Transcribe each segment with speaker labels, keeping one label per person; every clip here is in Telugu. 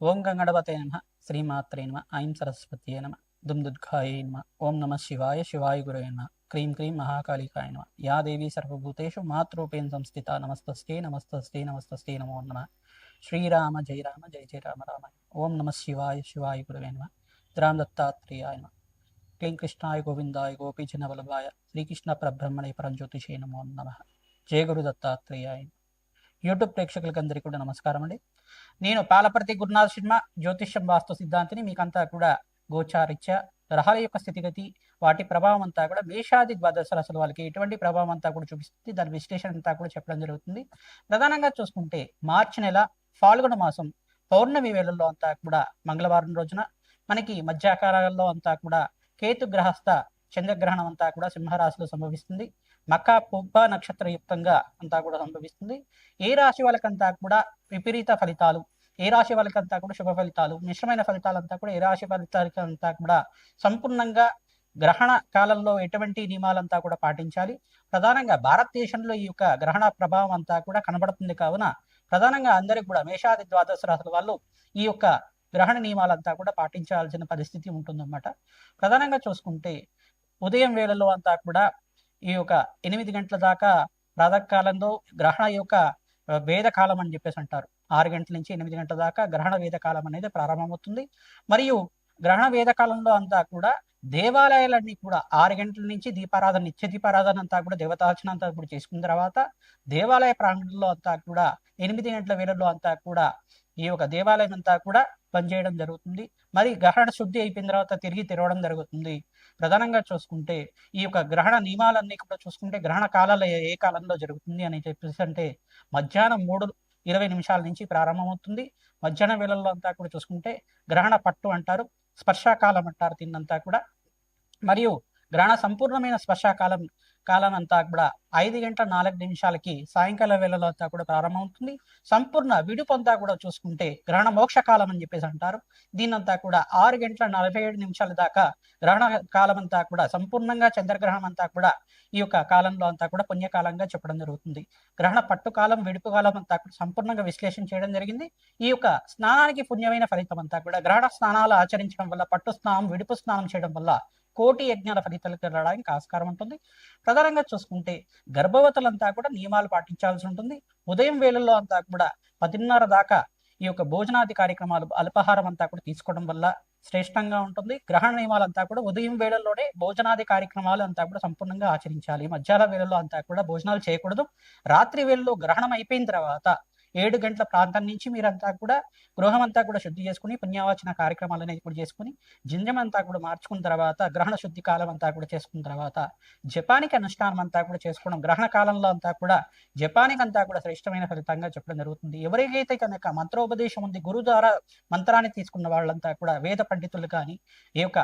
Speaker 1: ఓం గంగణపతే నమ శ్రీమాత్రే నమ ఐం సరస్వత్యే నమ దుందుద్ఘాయే నమ ఓం నమ శివాయ శివాయ గురవే నమ క్రీం క్రీం మహాకాళికాయ నమ యా దేవీ సర్వభూతేషు మాతృపేణ సంస్థిత నమస్తస్తే నమస్తస్తే నమస్తస్తే నమో నమ శ్రీరామ జయ రామ జయ జయ రామ రామ ఓం నమ శివాయ శివాయ గురవే నమ రామ దత్తాత్రేయాయ నమ క్లీం కృష్ణాయ గోవిందాయ గోపీజన వల్లభాయ శ్రీకృష్ణ పరబ్రహ్మణే పరంజ్యోతిషే నమో నమ జయ గురు దత్తాత్రేయాయ. యూట్యూబ్ ప్రేక్షకులకందరికీ కూడా నమస్కారం అండి. నేను పాలపర్తి గురునాథ్ శర్మ, జ్యోతిష్యం వాస్తు సిద్ధాంతిని. మీకంతా కూడా గోచారిత్య గ్రహాల యొక్క స్థితిగతి, వాటి ప్రభావం అంతా కూడా మేషాది ద్వాదశ రాశుల వాళ్ళకి ఎటువంటి ప్రభావం అంతా కూడా చూపిస్తుంది, దాని విశ్లేషణ అంతా కూడా చెప్పడం జరుగుతుంది. ప్రధానంగా చూసుకుంటే మార్చి నెల ఫాల్గుణ మాసం పౌర్ణమి వేళల్లో అంతా కూడా మంగళవారం రోజున మనకి మధ్యాకాలంలో అంతా కూడా కేతు గ్రహస్థ చంద్రగ్రహణం అంతా కూడా సింహరాశిలో సంభవిస్తుంది. మకా పుబ్బ నక్షత్రయుక్తంగా అంతా కూడా సంభవిస్తుంది. ఏ రాశి వాళ్ళకంతా కూడా విపరీత ఫలితాలు, ఏ రాశి వాళ్ళకంతా కూడా శుభ ఫలితాలు, మిశ్రమైన ఫలితాలంతా కూడా ఏ రాశి ఫలితాలకంతా కూడా సంపూర్ణంగా గ్రహణ కాలంలో ఎటువంటి నియమాలంతా కూడా పాటించాలి. ప్రధానంగా భారతదేశంలో ఈ యొక్క గ్రహణ ప్రభావం అంతా కూడా కనబడుతుంది. కావున ప్రధానంగా అందరికి కూడా మేషాది ద్వాదశ రాశుల వాళ్ళు ఈ యొక్క గ్రహణ నియమాలంతా కూడా పాటించాల్సిన పరిస్థితి ఉంటుందన్నమాట. ప్రధానంగా చూసుకుంటే ఉదయం వేళలో అంతా కూడా ఈ యొక్క 8 గంటల దాకా ప్రాతకాలంలో గ్రహణ యొక్క వేదకాలం అని చెప్పేసి అంటారు. 6 గంటల నుంచి 8 గంటల దాకా గ్రహణ వేదకాలం అనేది ప్రారంభమవుతుంది. మరియు గ్రహణ వేదకాలంలో అంతా కూడా దేవాలయాలన్నీ కూడా 6 గంటల నుంచి దీపారాధన, నిత్య దీపారాధన అంతా కూడా దేవతార్చన అంతా కూడా చేసుకున్న తర్వాత దేవాలయ ప్రాంగణంలో అంతా కూడా 8 గంటల వేళల్లో అంతా కూడా ఈ యొక్క దేవాలయం అంతా కూడా పనిచేయడం జరుగుతుంది. మరి గ్రహణ శుద్ధి అయిపోయిన తర్వాత తిరిగి తెరవడం జరుగుతుంది. ప్రధానంగా చూసుకుంటే ఈ యొక్క గ్రహణ నియమాలన్నీ కూడా చూసుకుంటే గ్రహణ కాలాలు ఏ కాలంలో జరుగుతుంది అని చెప్పేసి అంటే మధ్యాహ్నం 3:20 నుంచి ప్రారంభమవుతుంది. మధ్యాహ్నం వేళల్లో అంతా కూడా చూసుకుంటే గ్రహణ పట్టు అంటారు, స్పర్శాకాలం అంటారు దీన్నంతా కూడా. మరియు గ్రహణ సంపూర్ణమైన స్పర్శాకాలం అంతా కూడా 5:04 సాయంకాల వేళలో అంతా కూడా ప్రారంభమవుతుంది. సంపూర్ణ విడుపు అంతా కూడా చూసుకుంటే గ్రహణ మోక్షకాలం అని చెప్పేసి అంటారు. దీనంతా కూడా 6:47 దాకా గ్రహణ కాలం అంతా కూడా సంపూర్ణంగా చంద్రగ్రహణం అంతా కూడా ఈ యొక్క కాలంలో అంతా కూడా పుణ్యకాలంగా చెప్పడం జరుగుతుంది. గ్రహణ పట్టు కాలం, విడుపు కాలం అంతా కూడా సంపూర్ణంగా విశ్లేషణ చేయడం జరిగింది. ఈ యొక్క స్నానానికి పుణ్యమైన ఫలితం అంతా కూడా గ్రహణ స్నానాలు ఆచరించడం వల్ల, పట్టు స్నానం, విడుపు స్నానం చేయడం వల్ల కోటి యజ్ఞాల ఫలితాలు రావడానికి ఆస్కారం ఉంటుంది. ప్రధానంగా చూసుకుంటే గర్భవతులంతా కూడా నియమాలు పాటించాల్సి ఉంటుంది. ఉదయం వేళల్లో అంతా కూడా 10:30 దాకా ఈ యొక్క భోజనాది కార్యక్రమాలు, అల్పాహారం అంతా కూడా తీసుకోవడం వల్ల శ్రేష్టంగా ఉంటుంది. గ్రహణ నియమాలంతా కూడా ఉదయం వేళల్లోనే భోజనాది కార్యక్రమాలు అంతా కూడా సంపూర్ణంగా ఆచరించాలి. మధ్యాహ్న వేళల్లో అంతా కూడా భోజనాలు చేయకూడదు. రాత్రి వేళల్లో గ్రహణం అయిపోయిన తర్వాత 7 గంటల ప్రాంతం నుంచి మీరంతా కూడా గృహం అంతా కూడా శుద్ధి చేసుకుని పుణ్యవాచన కార్యక్రమాలు అనేది కూడా చేసుకుని జింజం అంతా కూడా మార్చుకున్న తర్వాత గ్రహణ శుద్ధి కాలం అంతా కూడా చేసుకున్న తర్వాత జపానికి అనుష్ఠానం అంతా కూడా చేసుకోవడం, గ్రహణ కాలంలో అంతా కూడా జపానికి అంతా కూడా శ్రేష్టమైన ఫలితంగా చెప్పడం జరుగుతుంది. ఎవరికైతే కనుక మంత్రోపదేశం ఉంది, గురువు ద్వారా మంత్రాన్ని తీసుకున్న వాళ్ళంతా కూడా వేద పండితులు కానీ ఈ యొక్క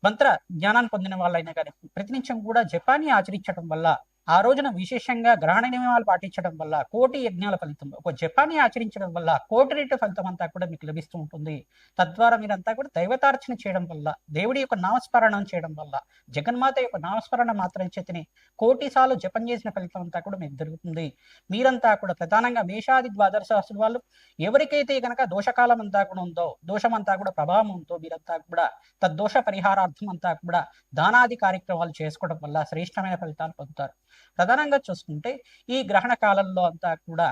Speaker 1: మంత్ర జ్ఞానాన్ని పొందిన వాళ్ళైనా కానీ ప్రతినిత్యం కూడా జపాన్ని ఆచరించడం వల్ల, ఆ రోజున విశేషంగా గ్రహణ నియమాలు పాటించడం వల్ల కోటి యజ్ఞాల ఫలితం, ఒక జపాన్ని ఆచరించడం వల్ల కోటి రెట్టు ఫలితం అంతా కూడా మీకు లభిస్తూ ఉంటుంది. తద్వారా మీరంతా కూడా దైవతార్చన చేయడం వల్ల, దేవుడి యొక్క నామస్మరణం చేయడం వల్ల, జగన్మాత యొక్క నామస్మరణ మాత్రం చేతిని 1,000 సార్లు జపం చేసిన ఫలితం అంతా కూడా మీకు జరుగుతుంది. మీరంతా కూడా ప్రధానంగా మేషాది ద్వాదశ రాశుల వాళ్ళు ఎవరికైతే కనుక దోషకాలం అంతా కూడా ఉందో, దోషం అంతా కూడా ప్రభావం ఉందో, మీరంతా కూడా తద్దోష పరిహారార్థం అంతా కూడా దానాది కార్యక్రమాలు చేసుకోవడం వల్ల శ్రేష్టమైన ఫలితాలు పొందుతారు. ప్రధానంగా చూసుకుంటే ఈ గ్రహణ కాలంలో అంతా కూడా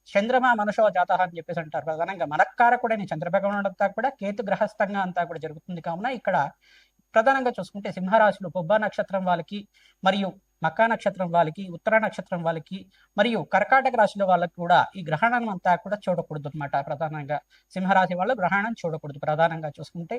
Speaker 1: చంద్రమా మనుషో జాత అని చెప్పేసి అంటారు. ప్రధానంగా మనక్కారకుడైన చంద్రభగవానుడు అంతా కూడా కేతు గ్రహస్థంగా అంతా కూడా జరుగుతుంది. కావున ఇక్కడ ప్రధానంగా చూసుకుంటే సింహరాశిలో పుబ్బ నక్షత్రం వాళ్ళకి, మరియు మకా నక్షత్రం వాళ్ళకి, ఉత్తర నక్షత్రం వాళ్ళకి, మరియు కర్కాటక రాశిలో వాళ్ళకి కూడా ఈ గ్రహణం అంతా కూడా చూడకూడదు అనమాట. ప్రధానంగా సింహరాశి వాళ్ళు గ్రహణం చూడకూడదు. ప్రధానంగా చూసుకుంటే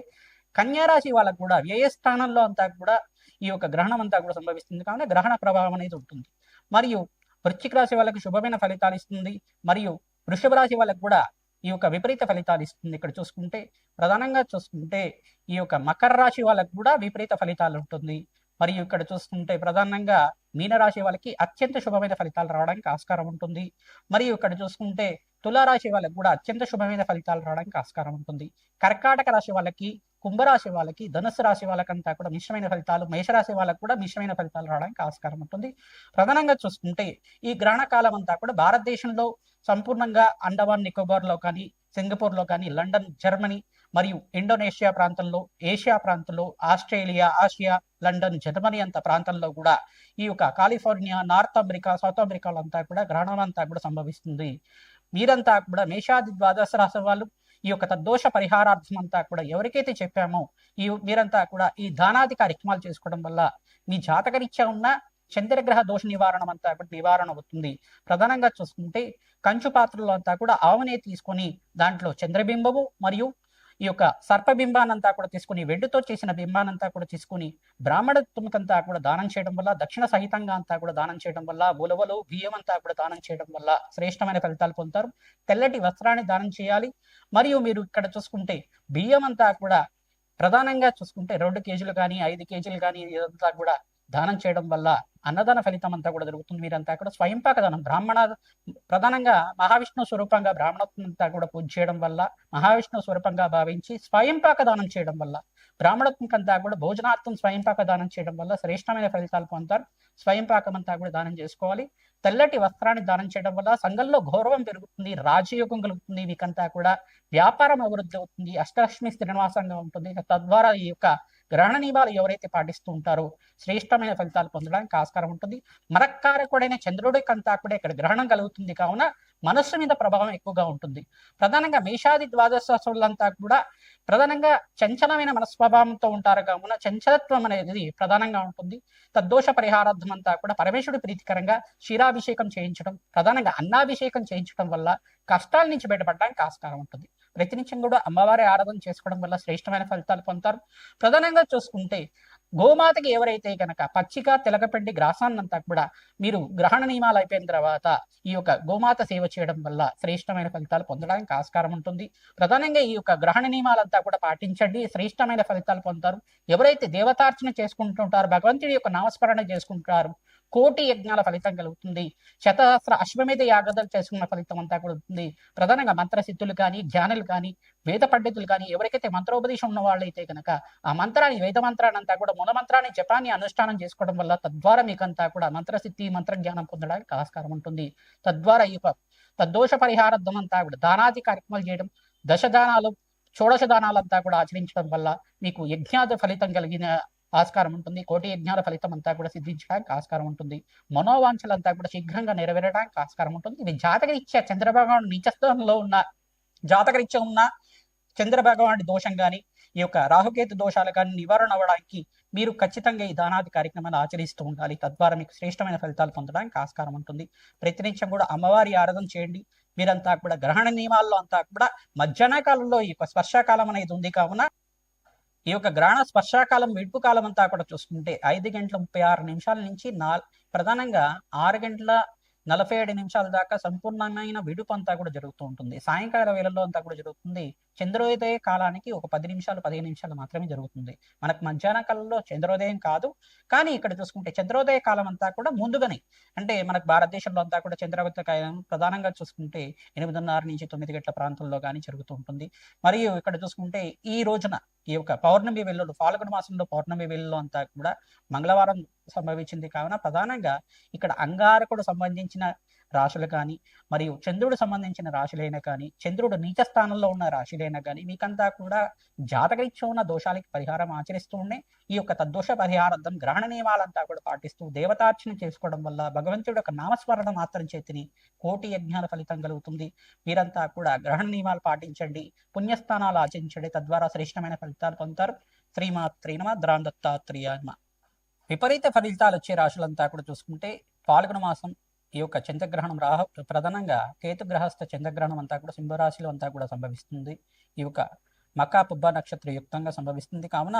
Speaker 1: కన్యారాశి వాళ్ళకు కూడా వ్యయస్థానంలో అంతా కూడా ఈ యొక్క గ్రహణం అంతా కూడా సంభవిస్తుంది. కావున గ్రహణ ప్రభావం అనేది ఉంటుంది. మరియు వృశ్చిక రాశి వాళ్ళకి శుభమైన ఫలితాలు ఇస్తుంది. మరియు వృషభ రాశి వాళ్ళకు కూడా ఈ యొక్క విపరీత ఫలితాలు ఇస్తుంది. ఇక్కడ చూసుకుంటే ప్రధానంగా చూసుకుంటే ఈ యొక్క మకర రాశి వాళ్ళకు కూడా విపరీత ఫలితాలు ఉంటుంది. మరియు ఇక్కడ చూసుకుంటే ప్రధానంగా మీనరాశి వాళ్ళకి అత్యంత శుభమైన ఫలితాలు రావడానికి ఆస్కారం ఉంటుంది. మరియు ఇక్కడ చూసుకుంటే తులారాశి వాళ్ళకి కూడా అత్యంత శుభమైన ఫలితాలు రావడానికి ఆస్కారం ఉంటుంది. కర్కాటక రాశి వాళ్ళకి, కుంభరాశి వాళ్ళకి, ధనుసు రాశి వాళ్ళకంతా కూడా మిశ్రమైన ఫలితాలు, మేషరాశి వాళ్ళకు కూడా మిశ్రమైన ఫలితాలు రావడానికి ఆస్కారం ఉంటుంది. ప్రధానంగా చూసుకుంటే ఈ గ్రహణ కాలం అంతా కూడా భారతదేశంలో సంపూర్ణంగా అండమాన్ నికోబార్లో కానీ, సింగపూర్లో కానీ, లండన్, జర్మనీ మరియు ఇండోనేషియా ప్రాంతంలో, ఏషియా ప్రాంతంలో, ఆస్ట్రేలియా, ఆసియా, లండన్, జర్మనీ అంత ప్రాంతంలో కూడా ఈ యొక్క కాలిఫోర్నియా, నార్త్ అమెరికా, సౌత్ అమెరికాలో అంతా కూడా గ్రహణం అంతా కూడా సంభవిస్తుంది. మీరంతా కూడా మేషాది ద్వాదశ రాశి వాళ్ళు ఈ యొక్క తద్దోష పరిహారార్థం అంతా కూడా ఎవరికైతే చెప్పామో మీరంతా కూడా ఈ దానాది కార్యక్రమాలు చేసుకోవడం వల్ల మీ జాతకరీత్యా ఉన్న చంద్రగ్రహ దోష నివారణ అంతా కూడా నివారణ అవుతుంది. ప్రధానంగా చూసుకుంటే కంచు పాత్రలో అంతా కూడా ఆవునే తీసుకొని దాంట్లో చంద్రబింబము మరియు ఈ యొక్క సర్పబింబానంతా కూడా తీసుకుని, వెండితో చేసిన బింబానంతా కూడా తీసుకుని బ్రాహ్మణత్వకంతా కూడా దానం చేయడం వల్ల, దక్షిణ సహితంగా అంతా కూడా దానం చేయడం వల్ల, ఉలవలు బియ్యం అంతా కూడా దానం చేయడం వల్ల శ్రేష్టమైన ఫలితాలు పొందుతారు. తెల్లటి వస్త్రాన్ని దానం చేయాలి. మరియు మీరు ఇక్కడ చూసుకుంటే బియ్యం అంతా కూడా ప్రధానంగా చూసుకుంటే 2 కేజీలు కానీ 5 కేజీలు కానీ ఇదంతా కూడా దానం చేయడం వల్ల అన్నదాన ఫలితం అంతా కూడా జరుగుతుంది. మీరంతా కూడా స్వయంపాక దానం ప్రధానంగా మహావిష్ణు స్వరూపంగా బ్రాహ్మణత్వం అంతా కూడా పూజ చేయడం వల్ల, మహావిష్ణు స్వరూపంగా భావించి స్వయంపాక దానం చేయడం వల్ల, బ్రాహ్మణత్వం అంతా కూడా భోజనార్థం స్వయంపాక దానం చేయడం వల్ల శ్రేష్టమైన ఫలితాలు పొందుతారు. స్వయంపాకం అంతా కూడా దానం చేసుకోవాలి. తెల్లటి వస్త్రాన్ని దానం చేయడం వల్ల సంఘంలో గౌరవం పెరుగుతుంది, రాజయోగం కలుగుతుంది. మీకంతా కూడా వ్యాపారం అభివృద్ధి అవుతుంది, అష్టలక్ష్మి స్థిరనివాసంగా ఉంటుంది. తద్వారా ఈ యొక్క గ్రహణ నియమాలు ఎవరైతే పాటిస్తూ ఉంటారో శ్రేష్టమైన ఫలితాలు పొందడానికి ఆస్కారం ఉంటుంది. మరక్కారకుడైన చంద్రుడికంతా కూడా ఇక్కడ గ్రహణం కలుగుతుంది కావున మనస్సు మీద ప్రభావం ఎక్కువగా ఉంటుంది. ప్రధానంగా మేషాది ద్వాదశ రాశులంతా కూడా ప్రధానంగా చంచలమైన మనస్వభావంతో ఉంటారు కావున చంచలత్వం అనేది ప్రధానంగా ఉంటుంది. తద్దోష పరిహారార్థం అంతా కూడా పరమేశ్వరుడి ప్రీతికరంగా క్షీరాభిషేకం చేయించడం, ప్రధానంగా అన్నాభిషేకం చేయించడం వల్ల కష్టాల నుంచి బయటపడడానికి ఆస్కారం ఉంటుంది. ప్రతినిత్యం కూడా అమ్మవారి ఆరాధన చేసుకోవడం వల్ల శ్రేష్టమైన ఫలితాలు పొందుతారు. ప్రధానంగా చూసుకుంటే గోమాతకి ఎవరైతే కనుక పచ్చిక తెలకపెండి గ్రాసాన్నంతా కూడా మీరు గ్రహణ నియమాలు అయిపోయిన తర్వాత ఈ యొక్క గోమాత సేవ చేయడం వల్ల శ్రేష్టమైన ఫలితాలు పొందడానికి ఆస్కారం ఉంటుంది. ప్రధానంగా ఈ యొక్క గ్రహణ నియమాలంతా కూడా పాటించండి, శ్రేష్టమైన ఫలితాలు పొందుతారు. ఎవరైతే దేవతార్చన చేసుకుంటుంటారో, భగవంతుడి యొక్క నామస్మరణ చేసుకుంటారు, కోటి యజ్ఞాల ఫలితం కలుగుతుంది. శతసహస్ర అశ్వమేధ యాగదలు చేసుకున్న ఫలితం అంతా కూడా ఉంటుంది. ప్రధానంగా మంత్రసిద్ధులు కానీ, ధ్యానులు కానీ, వేద పండితులు కానీ ఎవరికైతే మంత్రోపదేశం ఉన్న వాళ్ళైతే కనుక ఆ మంత్రాన్ని, వేద మంత్రాన్ని అంతా కూడా మూల మంత్రాన్ని జపాన్ని అనుష్ఠానం చేసుకోవడం వల్ల తద్వారా మీకంతా కూడా మంత్రసిద్ధి, మంత్రజ్ఞానం పొందడానికి ఆస్కారం ఉంటుంది. తద్వారా ఈ తద్దోష పరిహారార్థం అంతా కూడా దానాది కార్యక్రమాలు చేయడం, దశదానాలు, షోడశ దానాలంతా కూడా ఆచరించడం వల్ల మీకు యజ్ఞాద ఫలితం కలిగిన ఆస్కారం ఉంటుంది. కోటి యజ్ఞాల ఫలితం అంతా కూడా సిద్ధించడానికి ఆస్కారం ఉంటుంది. మనోవాంఛలంతా కూడా శీఘ్రంగా నెరవేరడానికి ఆస్కారం ఉంటుంది. ఇది జాతకరీత్యా చంద్రభగవాను నీచస్థానంలో ఉన్న జాతకరీత్యా ఉన్న చంద్రభగవానుడి దోషం కానీ, ఈ యొక్క రాహుకేతు దోషాలు కానీ నివారణ అవ్వడానికి మీరు ఖచ్చితంగా ఈ దానాది కార్యక్రమాన్ని ఆచరిస్తూ ఉండాలి. తద్వారా మీకు శ్రేష్టమైన ఫలితాలు పొందడానికి ఆస్కారం ఉంటుంది. ప్రతినిత్యం కూడా అమ్మవారి ఆరాధన చేయండి. మీరంతా కూడా గ్రహణ నియమాల్లో అంతా కూడా మధ్యాహ్న కాలంలో ఈ యొక్క స్పర్శకాలం అనేది ఉంది కావున ఈ యొక్క గ్రహణ స్పర్శాకాలం, విడుపు కాలం అంతా కూడా చూసుకుంటే 5:36 నుంచి ప్రధానంగా 6:47 దాకా సంపూర్ణమైన విడుపు అంతా కూడా జరుగుతూ ఉంటుంది. సాయంకాల వేళల్లో అంతా కూడా జరుగుతుంది. చంద్రోదయ కాలానికి ఒక 10 నిమిషాలు 15 నిమిషాలు మాత్రమే జరుగుతుంది. మనకు మధ్యాహ్న కాలంలో చంద్రోదయం కాదు, కానీ ఇక్కడ చూసుకుంటే చంద్రోదయ కాలం అంతా కూడా ముందుగానే, అంటే మనకు భారతదేశంలో అంతా కూడా చంద్రోదయ కాలం ప్రధానంగా చూసుకుంటే 8:30 నుంచి 9 గంటల ప్రాంతంలో కానీ జరుగుతూ ఉంటుంది. మరియు ఇక్కడ చూసుకుంటే ఈ రోజున ఈ యొక్క పౌర్ణమి వెల్లుడు, ఫాల్గుణ మాసంలో పౌర్ణమి వెల్లులో అంతా కూడా మంగళవారం సంభవించింది కావున ప్రధానంగా ఇక్కడ అంగారకుడు సంబంధించిన రాశులు కానీ, మరియు చంద్రుడు సంబంధించిన రాశులైనా కానీ, చంద్రుడు నీచ స్థానంలో ఉన్న రాశులైనా కానీ మీకంతా కూడా జాతకరీత్యా ఉన్న దోషాలకి పరిహారం ఆచరిస్తూ ఉండే ఈ యొక్క తద్దోష పరిహారార్థం గ్రహణ నియమాలంతా కూడా పాటిస్తూ దేవతార్చన చేసుకోవడం వల్ల భగవంతుడి యొక్క నామస్మరణ మాత్రం చేతిని కోటి యజ్ఞాల ఫలితం కలుగుతుంది. మీరంతా కూడా గ్రహణ నియమాలు పాటించండి, పుణ్యస్థానాలు ఆచరించండి. తద్వారా శ్రేష్టమైన ఫలితాలు పొందుతారు. శ్రీమాత్రే నమః. ద్రాందత్తాత్రేయ నమః. విపరీత ఫలితాలు వచ్చే రాశులంతా కూడా చూసుకుంటే ఫాల్గుణ మాసం ఈ యొక్క చంద్రగ్రహణం ప్రధానంగా కేతుగ్రహస్థ చంద్రగ్రహణం అంతా కూడా సింహరాశిలో అంతా కూడా సంభవిస్తుంది. ఈ యొక్క మకా పుబ్బ నక్షత్ర యుక్తంగా సంభవిస్తుంది కావున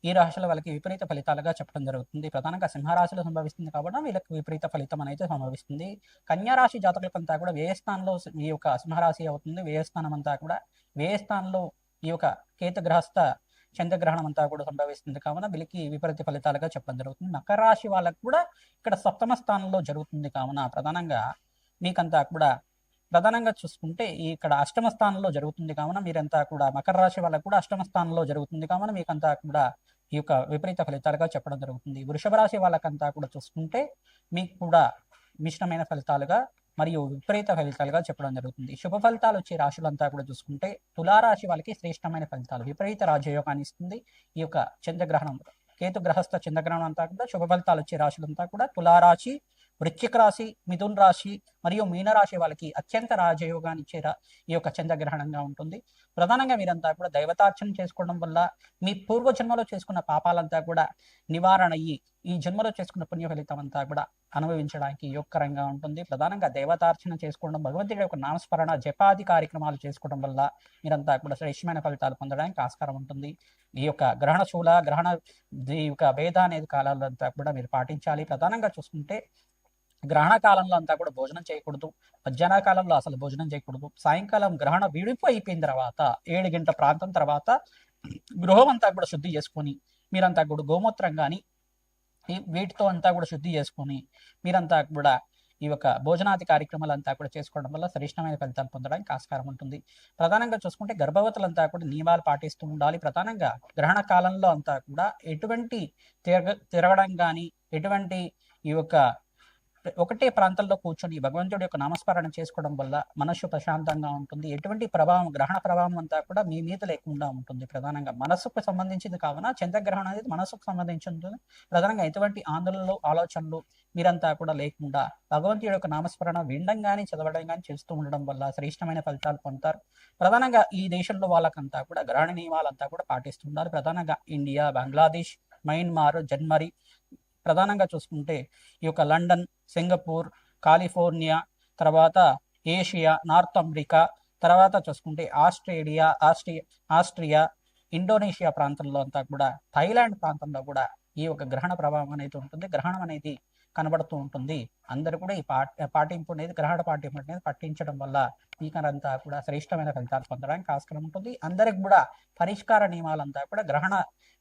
Speaker 1: ఈ రాశుల వాళ్ళకి విపరీత ఫలితాలుగా చెప్పడం జరుగుతుంది. ప్రధానంగా సింహరాశిలో సంభవిస్తుంది కాబట్టి వీళ్ళకి విపరీత ఫలితం అనేది సంభవిస్తుంది. కన్యారాశి జాతకులకంతా కూడా వ్యయస్థానంలో ఈ యొక్క సింహరాశి అవుతుంది. వ్యయస్థానం అంతా కూడా వ్యయస్థానంలో ఈ యొక్క కేతుగ్రహస్థ చంద్రగ్రహణం అంతా కూడా సంభవిస్తుంది కావున వీళ్ళకి విపరీత ఫలితాలుగా చెప్పడం జరుగుతుంది. మకర రాశి వాళ్ళకు కూడా ఇక్కడ సప్తమ స్థానంలో జరుగుతుంది కావున ప్రధానంగా మీకంతా కూడా ప్రధానంగా చూసుకుంటే ఇక్కడ అష్టమ స్థానంలో జరుగుతుంది కావున మీరంతా కూడా మకర రాశి వాళ్ళకు కూడా అష్టమ స్థానంలో జరుగుతుంది కావున మీకంతా కూడా ఈ యొక్క విపరీత ఫలితాలుగా చెప్పడం జరుగుతుంది. వృషభ రాశి వాళ్ళకంతా కూడా చూసుకుంటే మీకు కూడా మిశ్రమైన ఫలితాలుగా మరియు విపరీత ఫలితాలుగా చెప్పడం జరుగుతుంది. శుభ ఫలితాలు వచ్చే రాశులంతా కూడా చూసుకుంటే తులారాశి వాళ్ళకి శ్రేష్టమైన ఫలితాలు, విపరీత రాజయోగాన్ని ఇస్తుంది. ఈ యొక్క చంద్రగ్రహణం, కేతు గ్రహస్థ చంద్రగ్రహణం అంతా కూడా శుభ ఫలితాలు వచ్చే రాశులంతా కూడా తులారాశి, వృశ్చిక రాశి, మిథున్ రాశి మరియు మీనరాశి వాళ్ళకి అత్యంత రాజయోగాన్ని ఇచ్చే ఈ యొక్క చంద్రగ్రహణంగా ఉంటుంది. ప్రధానంగా మీరంతా కూడా దైవతార్చన చేసుకోవడం వల్ల మీ పూర్వజన్మలో చేసుకున్న పాపాలంతా కూడా నివారణ అయ్యి ఈ జన్మలో చేసుకున్న పుణ్య ఫలితం అంతా కూడా అనుభవించడానికి యోగకరంగా ఉంటుంది. ప్రధానంగా దేవతార్చన చేసుకోవడం, భగవంతుడి యొక్క నామస్మరణ జపాది కార్యక్రమాలు చేసుకోవడం వల్ల మీరంతా కూడా శ్రేష్టమైన ఫలితాలు పొందడానికి ఆస్కారం ఉంటుంది. ఈ యొక్క గ్రహణ శూల గ్రహణ ఈ యొక్క భేద అనేది కాలాల్లో అంతా కూడా మీరు పాటించాలి. ప్రధానంగా చూసుకుంటే గ్రహణ కాలంలో అంతా కూడా భోజనం చేయకూడదు, మధ్యాహ్న కాలంలో అసలు భోజనం చేయకూడదు. సాయంకాలం గ్రహణ విడిపు అయిపోయిన తర్వాత 7 గంటల ప్రాంతం తర్వాత గృహం అంతా కూడా శుద్ధి చేసుకొని మీరంతా కూడా గోమూత్రం కానీ వీటితో అంతా కూడా శుద్ధి చేసుకొని మీరంతా కూడా ఈ యొక్క భోజనాది కార్యక్రమాలు అంతా కూడా చేసుకోవడం వల్ల శ్రేష్టమైన ఫలితాలు పొందడానికి ఆస్కారం ఉంటుంది. ప్రధానంగా చూసుకుంటే గర్భవతులంతా కూడా నియమాలు పాటిస్తూ ఉండాలి. ప్రధానంగా గ్రహణ కాలంలో అంతా కూడా ఎటువంటి తిరగడం కానీ ఎటువంటి ఈ యొక్క ఒకటే ప్రాంతంలో కూర్చొని భగవంతుడి యొక్క నామస్మరణ చేసుకోవడం వల్ల మనస్సు ప్రశాంతంగా ఉంటుంది. ఎటువంటి ప్రభావం, గ్రహణ ప్రభావం అంతా కూడా మీ మీద లేకుండా ఉంటుంది. ప్రధానంగా మనస్సుకు సంబంధించింది కావున చంద్రగ్రహణం అనేది మనస్సుకు సంబంధించి ప్రధానంగా ఎటువంటి ఆందోళనలు ఆలోచనలు మీరంతా కూడా లేకుండా భగవంతుడి యొక్క నామస్మరణ వినడం కానీ చదవడం కానీ చేస్తూ ఉండడం వల్ల శ్రేష్టమైన ఫలితాలు పొందుతారు. ప్రధానంగా ఈ దేశంలో వాళ్ళకంతా కూడా గ్రహణ నియమాలంతా కూడా పాటిస్తుంటారు. ప్రధానంగా ఇండియా, బంగ్లాదేశ్, మయన్మార్, జర్మనీ, ప్రధానంగా చూసుకుంటే ఈ యొక్క లండన్, సింగపూర్, కాలిఫోర్నియా, తర్వాత ఏషియా, నార్త్ అమెరికా, తర్వాత చూసుకుంటే ఆస్ట్రియా, ఇండోనేషియా ప్రాంతంలో అంతా కూడా, థాయిలాండ్ ప్రాంతంలో కూడా ఈ యొక్క గ్రహణ ప్రభావం అనేది ఉంటుంది. గ్రహణం అనేది కనబడుతూ ఉంటుంది. అందరూ కూడా ఈ పాటింపు అనేది గ్రహణ పాటింపు అనేది పట్టించడం వల్ల మీకంతా కూడా శ్రేష్టమైన ఫలితాలు పొందడానికి ఆస్కారం ఉంటుంది. అందరికి కూడా పరిష్కార నియమాలంతా కూడా గ్రహణ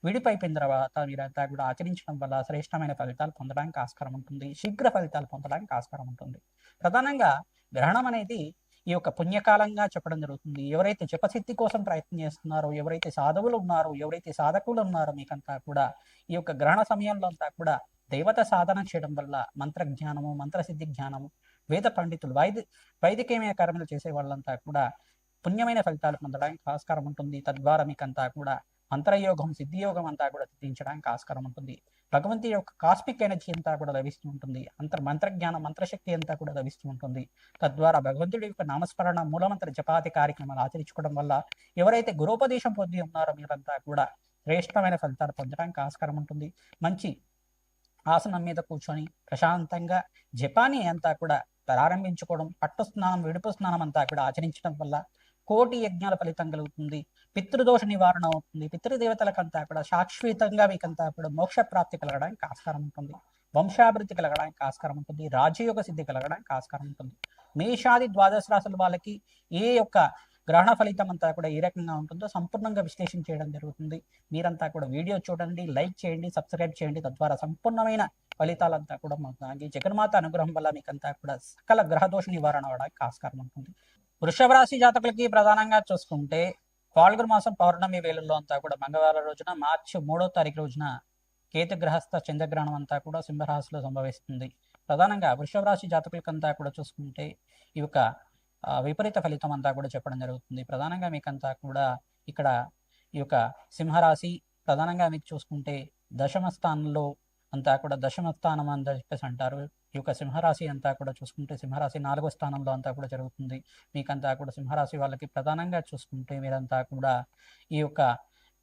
Speaker 1: విడిపైపోయిన తర్వాత మీరంతా కూడా ఆచరించడం వల్ల శ్రేష్టమైన ఫలితాలు పొందడానికి ఆస్కారం ఉంటుంది. శీఘ్ర ఫలితాలు పొందడానికి ఆస్కారం ఉంటుంది. ప్రధానంగా గ్రహణం అనేది ఈ యొక్క పుణ్యకాలంగా చెప్పడం జరుగుతుంది. ఎవరైతే జపసిద్ధి కోసం ప్రయత్నం చేస్తున్నారో, ఎవరైతే సాధువులు ఉన్నారో, ఎవరైతే సాధకులు ఉన్నారో మీకంతా కూడా ఈ యొక్క గ్రహణ సమయంలో అంతా కూడా దేవత సాధన చేయడం వల్ల మంత్రజ్ఞానము, మంత్రసిద్ధి జ్ఞానము, వేద పండితులు, వైదికమైన కర్మలు చేసే వాళ్ళంతా కూడా పుణ్యమైన ఫలితాలు పొందడానికి ఆస్కారం ఉంటుంది. తద్వారా మీకంతా కూడా మంత్రయోగం, సిద్ధియోగం అంతా కూడా సిద్ధించడానికి ఆస్కారం ఉంటుంది. భగవంతుడి యొక్క కాస్మిక్ ఎనర్జీ అంతా కూడా లభిస్తూ ఉంటుంది. మంత్రజ్ఞానం, మంత్రశక్తి అంతా కూడా లభిస్తూ ఉంటుంది. తద్వారా భగవంతుడి యొక్క నామస్మరణ, మూలమంత్ర జపాతి కార్యక్రమాలు ఆచరించుకోవడం వల్ల ఎవరైతే గురోపదేశం పొంది ఉన్నారో మీరంతా కూడా శ్రేష్టమైన ఫలితాలు పొందడానికి ఆస్కారం ఉంటుంది. మంచి ఆసనం మీద కూర్చొని ప్రశాంతంగా జపాన్ని అంతా కూడా ప్రారంభించుకోవడం, పట్టు స్నానం, విడుపు స్నానం అంతా కూడా ఆచరించడం వల్ల కోటి యజ్ఞాల ఫలితం కలుగుతుంది. పితృదోష నివారణ అవుతుంది. పితృదేవతలకంతా కూడా శాశ్వతంగా మీకంతా కూడా మోక్ష ప్రాప్తి కలగడానికి ఆస్కారం ఉంటుంది. వంశాభివృద్ధి కలగడానికి ఆస్కారం ఉంటుంది. రాజయోగ సిద్ధి కలగడానికి ఆస్కారం ఉంటుంది. మేషాది ద్వాదశ రాశుల వాళ్ళకి ఏ యొక్క గ్రహణ ఫలితం అంతా కూడా ఏ రకంగా ఉంటుందో సంపూర్ణంగా విశ్లేషణ చేయడం జరుగుతుంది. మీరంతా కూడా వీడియో చూడండి, లైక్ చేయండి, సబ్స్క్రైబ్ చేయండి. తద్వారా సంపూర్ణమైన ఫలితాలంతా కూడా మాకు జగన్మాత అనుగ్రహం వల్ల మీకంతా కూడా సకల గ్రహదోష నివారణ అవడానికి ఆస్కారం ఉంటుంది. వృషభ రాశి జాతకులకి ప్రధానంగా చూసుకుంటే ఫాల్గుణ మాసం పౌర్ణమి వేళల్లో అంతా కూడా మంగళవారం రోజున మార్చి 3వ తారీఖు రోజున కేతు గ్రహస్థ చంద్రగ్రహణం అంతా కూడా సింహరాశిలో సంభవిస్తుంది. ప్రధానంగా వృషభ రాశి జాతకులకంతా కూడా చూసుకుంటే ఈ యొక్క విపరీత ఫలితం అంతా కూడా చెప్పడం జరుగుతుంది. ప్రధానంగా మీకంతా కూడా ఇక్కడ ఈ యొక్క సింహరాశి ప్రధానంగా మీకు చూసుకుంటే దశమ స్థానంలో అంతా కూడా దశమ స్థానం అని చెప్పేసి అంటారు. ఈ యొక్క సింహరాశి అంతా కూడా చూసుకుంటే సింహరాశి 4వ స్థానంలో అంతా కూడా జరుగుతుంది. మీకంతా కూడా సింహరాశి వాళ్ళకి ప్రధానంగా చూసుకుంటే మీరంతా కూడా ఈ యొక్క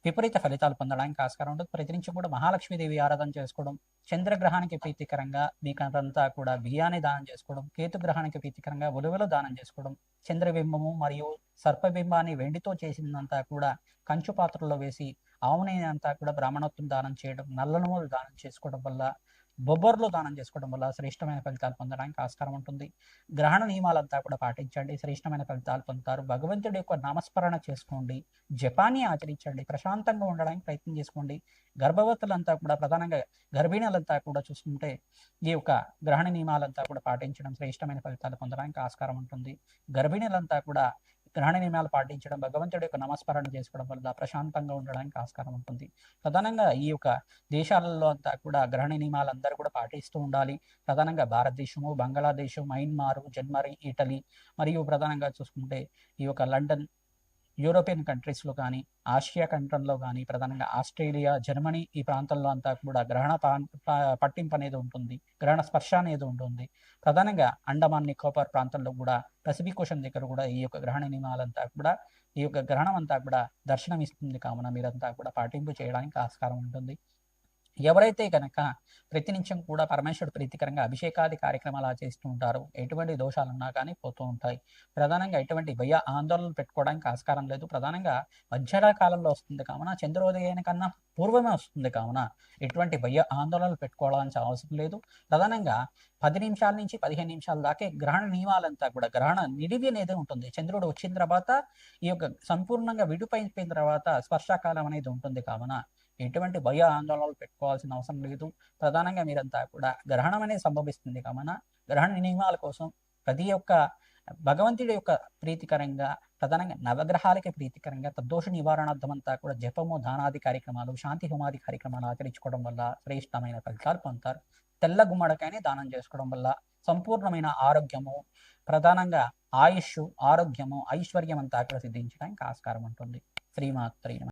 Speaker 1: విపరీత ఫలితాలు పొందడానికి ఆస్కారం ఉంటుంది. ప్రతినిత్యం కూడా మహాలక్ష్మీదేవి ఆరాధన చేసుకోవడం, చంద్రగ్రహానికి ప్రీతికరంగా మీకంతా కూడా బియ్యాన్ని దానం చేసుకోవడం, కేతు గ్రహానికి ప్రీతికరంగా ఉలువలు దానం చేసుకోవడం, చంద్రబింబము మరియు సర్పబింబాన్ని వెండితో చేసిందంతా కూడా కంచు పాత్రలో వేసి ఆవుని అంతా కూడా బ్రాహ్మణోత్వం దానం చేయడం, నల్ల నువ్వులు దానం చేసుకోవడం వల్ల, బొబ్బర్లు దానం చేసుకోవడం వల్ల శ్రేష్టమైన ఫలితాలు పొందడానికి ఆస్కారం ఉంటుంది. గ్రహణ నియమాలంతా కూడా పాటించండి, శ్రేష్టమైన ఫలితాలు పొందుతారు. భగవంతుడి యొక్క నామస్మరణ చేసుకోండి, జపాన్ని ఆచరించండి, ప్రశాంతంగా ఉండడానికి ప్రయత్నం చేసుకోండి. గర్భవతులంతా కూడా ప్రధానంగా గర్భిణీలంతా కూడా చూసుకుంటే ఈ యొక్క గ్రహణ నియమాలంతా కూడా పాటించడం శ్రేష్టమైన ఫలితాలు పొందడానికి ఆస్కారం ఉంటుంది. గర్భిణీలంతా కూడా గ్రహణ నియమాలు పాటించడం, భగవంతుడి యొక్క నామస్మరణ చేసుకోవడం వల్ల ప్రశాంతంగా ఉండడానికి ఆస్కారం ఉంటుంది. ప్రధానంగా ఈ యొక్క దేశాలలో అంతా కూడా గ్రహణ నియమాలు అందరూ కూడా పాటిస్తూ ఉండాలి. ప్రధానంగా భారతదేశము, బంగ్లాదేశ్, మయన్మార్, జర్మనీ, ఇటలీ మరియు ప్రధానంగా చూసుకుంటే ఈ యొక్క లండన్, యూరోపియన్ కంట్రీస్లో కానీ, ఆసియా ఖండంలో కానీ, ప్రధానంగా ఆస్ట్రేలియా, జర్మనీ ఈ ప్రాంతంలో అంతా కూడా గ్రహణ పట్టింపు అనేది ఉంటుంది, గ్రహణ స్పర్శ అనేది ఉంటుంది. ప్రధానంగా అండమాన్ నికోబార్ ప్రాంతంలో కూడా, పసిఫిక్ ఓషన్ దగ్గర కూడా ఈ యొక్క గ్రహణ నియమాలంతా కూడా, ఈ యొక్క గ్రహణం అంతా కూడా దర్శనం ఇస్తుంది. కావున మీరంతా కూడా పాటింపు చేయడానికి ఆస్కారం ఉంటుంది. ఎవరైతే కనుక ప్రతినిత్యం కూడా పరమేశ్వరుడు ప్రీతికరంగా అభిషేకాది కార్యక్రమాలు చేస్తూ ఉంటారో ఎటువంటి దోషాలున్నా కానీ పోతూ ఉంటాయి. ప్రధానంగా ఎటువంటి భయ ఆందోళనలు పెట్టుకోవడానికి ఆస్కారం లేదు. ప్రధానంగా మధ్యాహ్న కాలంలో వస్తుంది కావున, చంద్రోదయం కన్నా పూర్వమే వస్తుంది కావున ఎటువంటి భయ ఆందోళనలు పెట్టుకోవాల్సిన అవసరం లేదు. ప్రధానంగా 10 నిమిషాల నుంచి 15 నిమిషాల దాకే గ్రహణ నియమాలంతా కూడా, గ్రహణ నిడివి అనేది ఉంటుంది. చంద్రుడు వచ్చిన తర్వాత ఈ యొక్క సంపూర్ణంగా విడిపోయిన తర్వాత స్పర్శాకాలం అనేది ఉంటుంది కావున ఎటువంటి భయ ఆందోళనలు పెట్టుకోవాల్సిన అవసరం లేదు. ప్రధానంగా మీరంతా కూడా గ్రహణం అనేది సంభవిస్తుంది కావున గ్రహణ నియమాల కోసం ప్రతి ఒక్క భగవంతుడి యొక్క ప్రీతికరంగా, ప్రధానంగా నవగ్రహాలకి ప్రీతికరంగా తద్దోష నివారణార్థం అంతా కూడా జపము, దానాది కార్యక్రమాలు, శాంతి హోమాది కార్యక్రమాలు ఆచరించుకోవడం వల్ల శ్రేష్టమైన ఫలితాలు పొందుతారు. తెల్ల గుమ్మడికాయని దానం చేసుకోవడం వల్ల సంపూర్ణమైన ఆరోగ్యము, ప్రధానంగా ఆయుష్, ఆరోగ్యము, ఐశ్వర్యం అంతా కూడా సిద్ధించడానికి ఆస్కారం ఉంటుంది. శ్రీమాత్రే నమః.